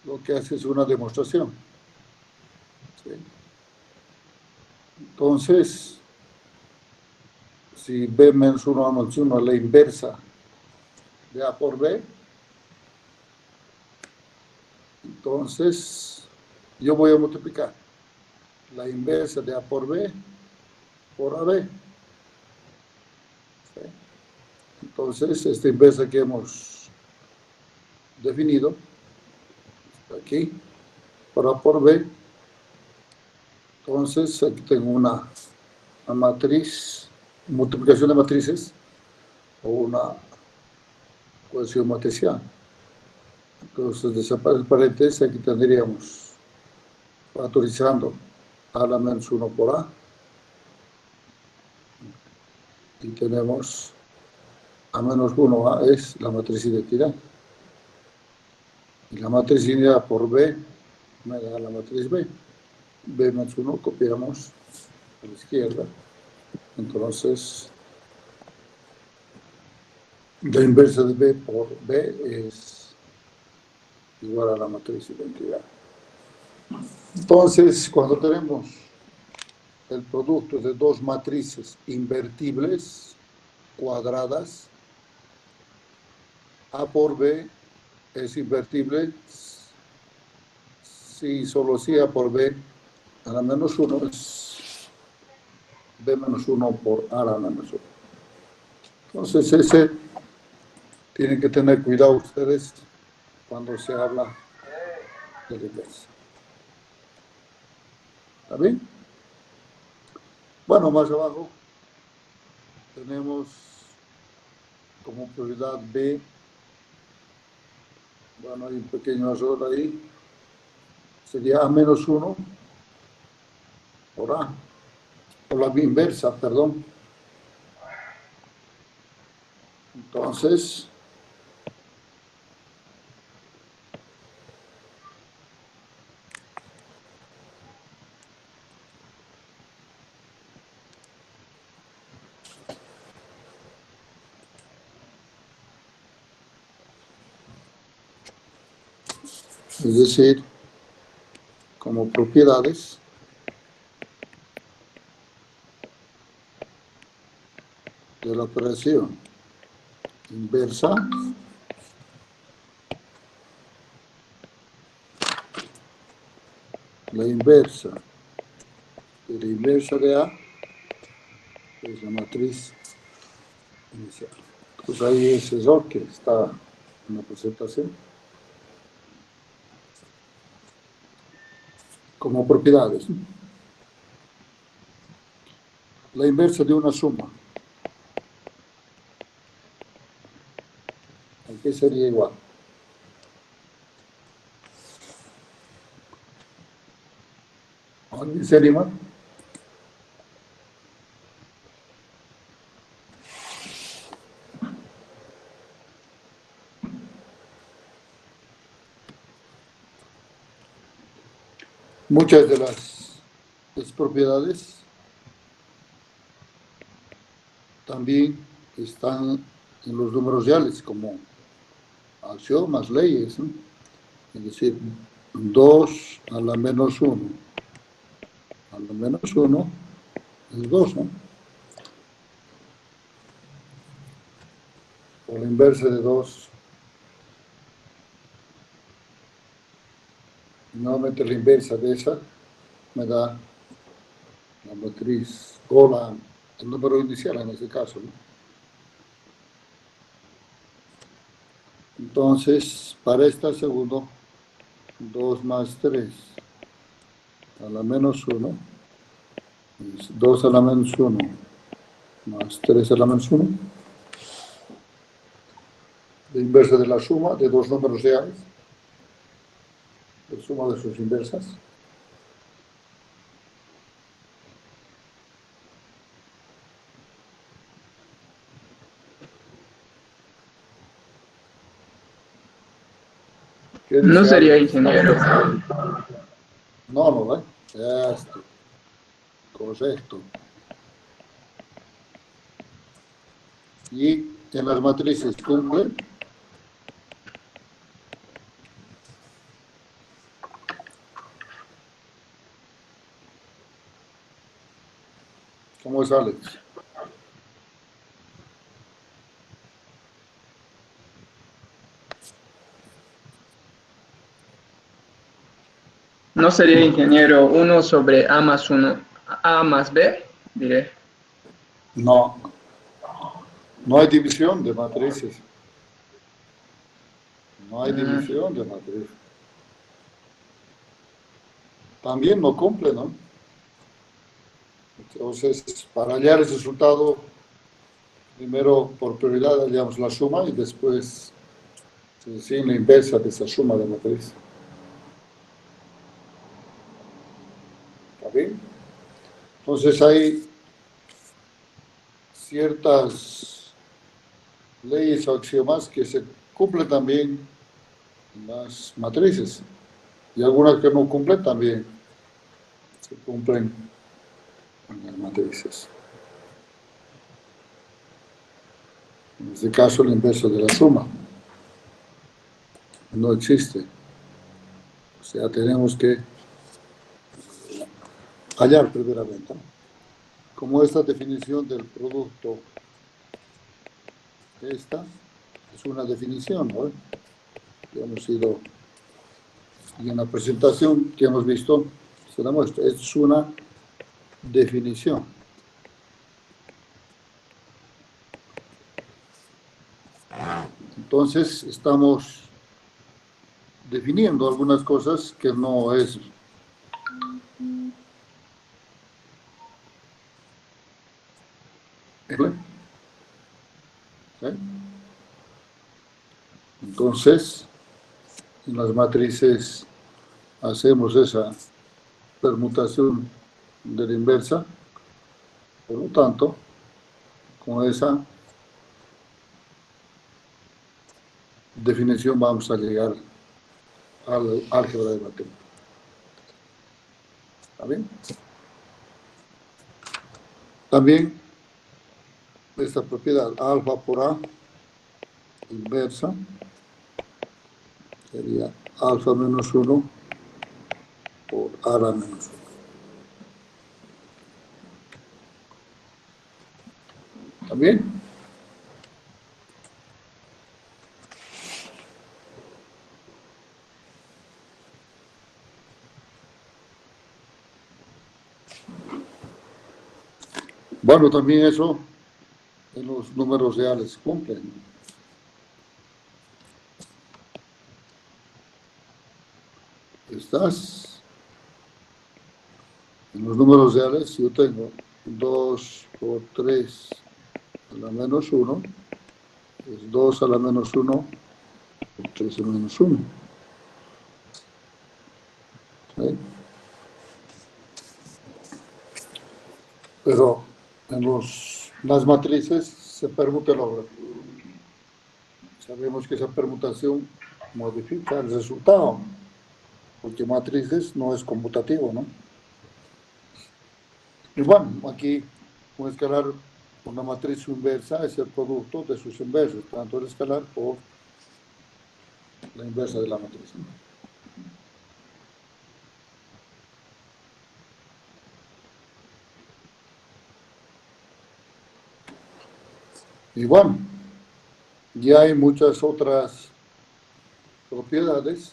lo que hace es una demostración. ¿Sí? Entonces, si B menos 1 A menos 1 es la inversa de A por B, entonces yo voy a multiplicar la inversa de A por B por AB. ¿Sí? Entonces, esta inversa que hemos definido, aquí, por A por B, entonces aquí tengo una matriz, multiplicación de matrices, o una cohesión matricial. Entonces, desaparece el paréntesis, aquí tendríamos factorizando A a la menos 1 por A, y tenemos A menos 1A es la matriz identidad. Y la matriz identidad por B me da la matriz B. B menos 1 copiamos a la izquierda. Entonces, la inversa de B por B es igual a la matriz identidad. Entonces, cuando tenemos el producto de dos matrices invertibles cuadradas, A por B es invertible si solo si A por B a la menos 1 es B menos 1 por A a la menos 1. Entonces, ese tienen que tener cuidado ustedes cuando se habla de la inversa. ¿Está bien? Bueno, más abajo tenemos como prioridad B. Bueno, hay un pequeño error ahí. Sería A menos 1 por A. Por la inversa, perdón. Entonces, es decir, como propiedades, de la operación inversa la inversa de la inversa de A es la matriz inicial. Entonces ahí ese error que está en la presentación. Como propiedades, ¿no? La inversa de una suma. ¿A qué sería igual? ¿Alguien se anima? Muchas de las propiedades también están en los números reales, como axiomas, leyes, ¿no? Es decir, 2 a la menos 1. A la menos 1 es 2, ¿no? O la inversa de 2. Nuevamente la inversa de esa me da la matriz o el número inicial en ese caso, ¿no? Entonces, para esta segundo, 2 más 3 a la menos 1 es 2 a la menos 1 más 3 a la menos 1. La inversa de la suma de dos números reales, la suma de sus inversas. ¿Qué No dice sería Alex? ingeniero. No, ¿eh? Correcto. Y en las matrices cumple. ¿Cómo es Alex? No sería ingeniero 1 sobre A más 1, A más B, diré. No, no hay división de matrices. No hay división de matrices. También no cumple, ¿no? Entonces, para hallar el resultado, primero por prioridad hallamos la suma y después se decide la inversa de esa suma de matriz. ¿Está bien? Entonces hay ciertas leyes o axiomas que se cumplen también en las matrices y algunas que no cumplen también se cumplen en las matrices. En este caso, el inverso de la suma no existe. O sea, tenemos que hallar primeramente, ¿no? Como esta definición del producto, esta es una definición, ¿no? Que hemos ido, y en la presentación que hemos visto, se demuestra, es una definición. Entonces, estamos definiendo algunas cosas que no es. ¿Sí? Entonces, en las matrices hacemos esa permutación de la inversa, por lo tanto, con esa definición vamos a llegar al álgebra de matemáticas. ¿Está bien? También esta propiedad alfa por A inversa sería alfa menos 1 por A la menos 1. ¿Está bien? Bueno, también eso en los números reales cumplen. Estás en los números reales, yo tengo 2 por 3 a la menos 1, es 2 a la menos 1 por 3 a la menos 1. ¿Sí? Pero en las matrices se permuta el orden. Sabemos que esa permutación modifica el resultado, porque matrices no es conmutativo, ¿no? Y bueno, aquí un escalar, una matriz inversa es el producto de sus inversos, tanto el escalar por la inversa de la matriz, ¿no? Y bueno, ya hay muchas otras propiedades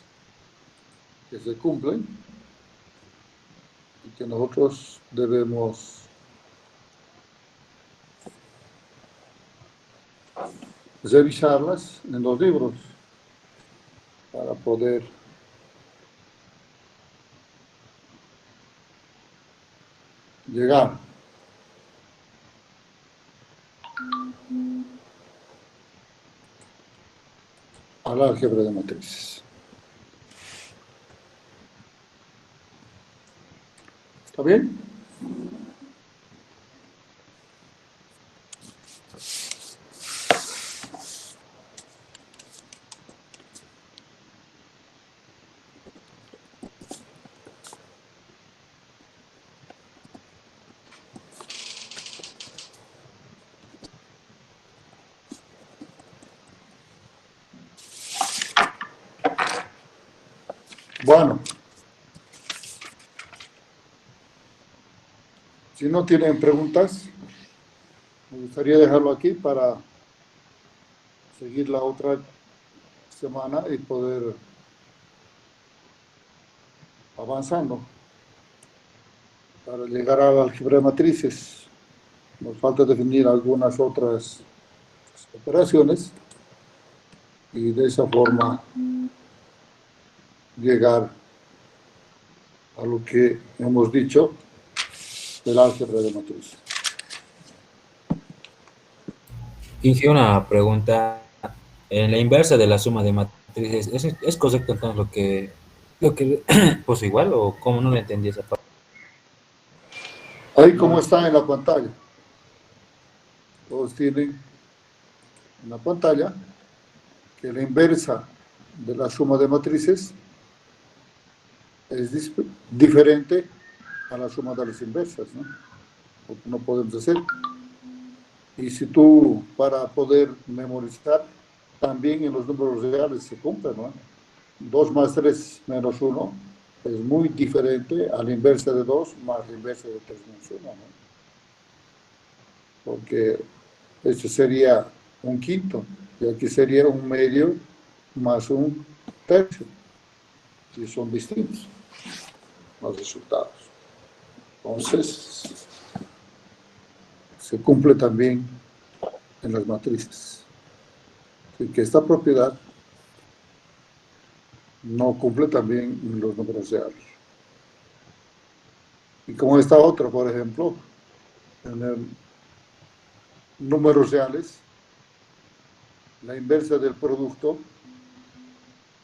que se cumplen y que nosotros debemos revisarlas en los libros para poder llegar al álgebra de matrices. ¿Está bien? Bueno, si no tienen preguntas, me gustaría dejarlo aquí para seguir la otra semana y poder avanzando para llegar al álgebra de matrices. Nos falta definir algunas otras operaciones y de esa forma llegar a lo que hemos dicho del álgebra de matrices. Hice una pregunta. En la inversa de la suma de matrices, ¿es correcto entonces lo que pues igual o cómo no le entendí esa parte? Ahí como está en la pantalla. Todos tienen en la pantalla que la inversa de la suma de matrices es diferente a la suma de las inversas, ¿no? Porque no podemos hacer. Y si tú, para poder memorizar, también en los números reales se cumple, ¿no? 2 más 3 menos 1 es muy diferente a la inversa de 2 más la inversa de 3 menos 1, ¿no? Porque esto sería un quinto, y aquí sería un medio más un tercio, y son distintos los resultados. Entonces, se cumple también en las matrices. Así que esta propiedad no cumple también en los números reales. Y como esta otra, por ejemplo, en el números reales, la inversa del producto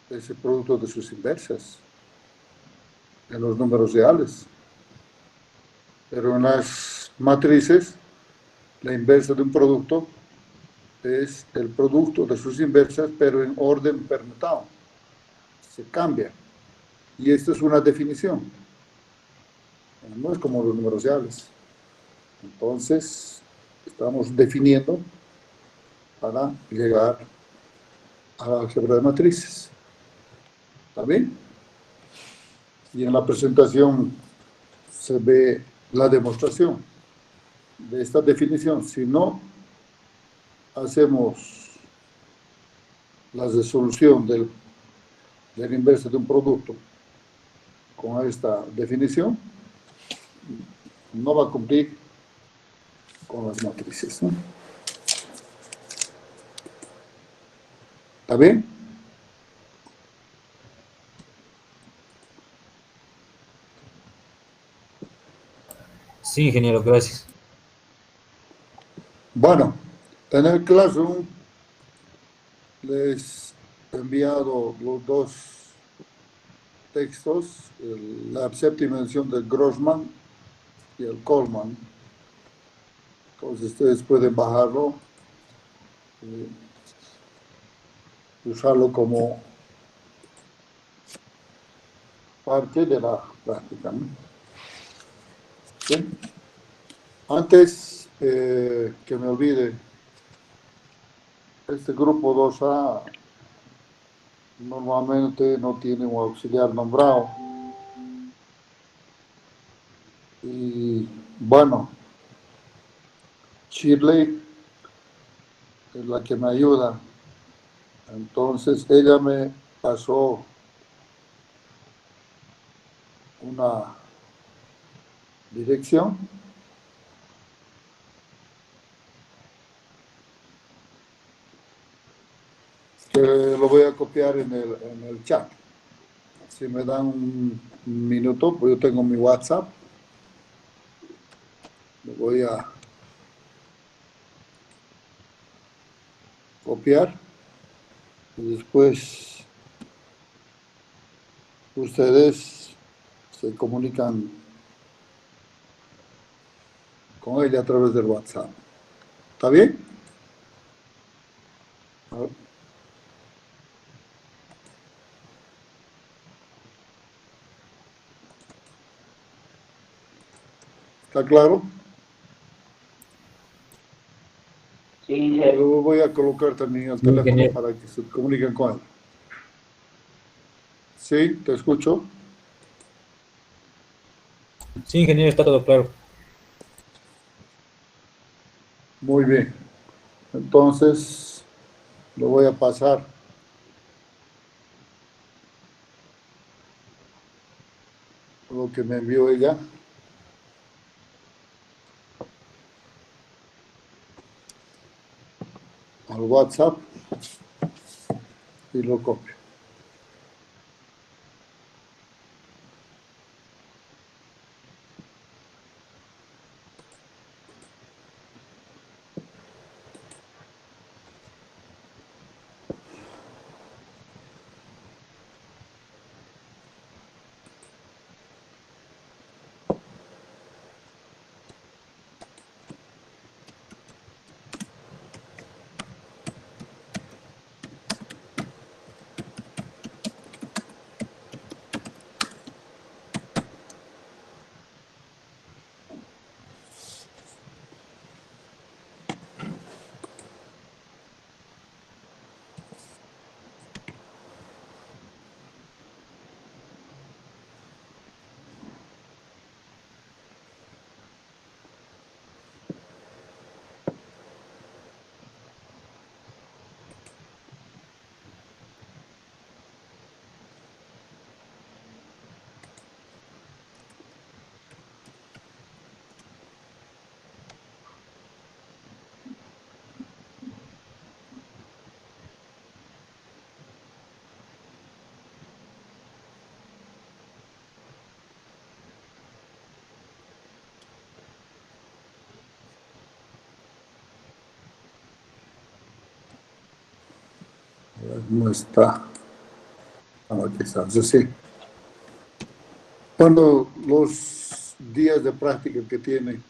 es el producto de sus inversas en los números reales. Pero en las matrices, la inversa de un producto es el producto de sus inversas, pero en orden permutado. Se cambia. Y esto es una definición. No es como los números reales. Entonces, estamos definiendo para llegar a la álgebra de matrices. ¿Está bien? Y en la presentación se ve la demostración de esta definición. Si no hacemos la resolución de la inversa de un producto con esta definición, no va a cumplir con las matrices, ¿no? ¿Está bien? Sí, ingeniero, gracias. Bueno, en el Classroom les he enviado los dos textos, la séptima edición de Grossman y el Coleman. Entonces ustedes pueden bajarlo y usarlo como parte de la práctica, ¿no? ¿Sí? Antes que me olvide, este grupo 2A normalmente no tiene un auxiliar nombrado. Y bueno, Shirley es la que me ayuda. Entonces ella me pasó una dirección que lo voy a copiar en el chat. Si me dan un minuto, pues yo tengo mi WhatsApp. Lo voy a copiar y después ustedes se comunican con ella a través del WhatsApp. ¿Está bien? A ver. ¿Está claro? Sí, Lo voy a colocar también al Sí, teléfono ingeniero. para que se comuniquen con él. Sí, te escucho. Sí, ingeniero, está todo claro. Muy bien. Entonces, lo voy a pasar lo que me envió ella al WhatsApp y lo copio. No está. Aquí está. Sí. Bueno, los días de práctica que tiene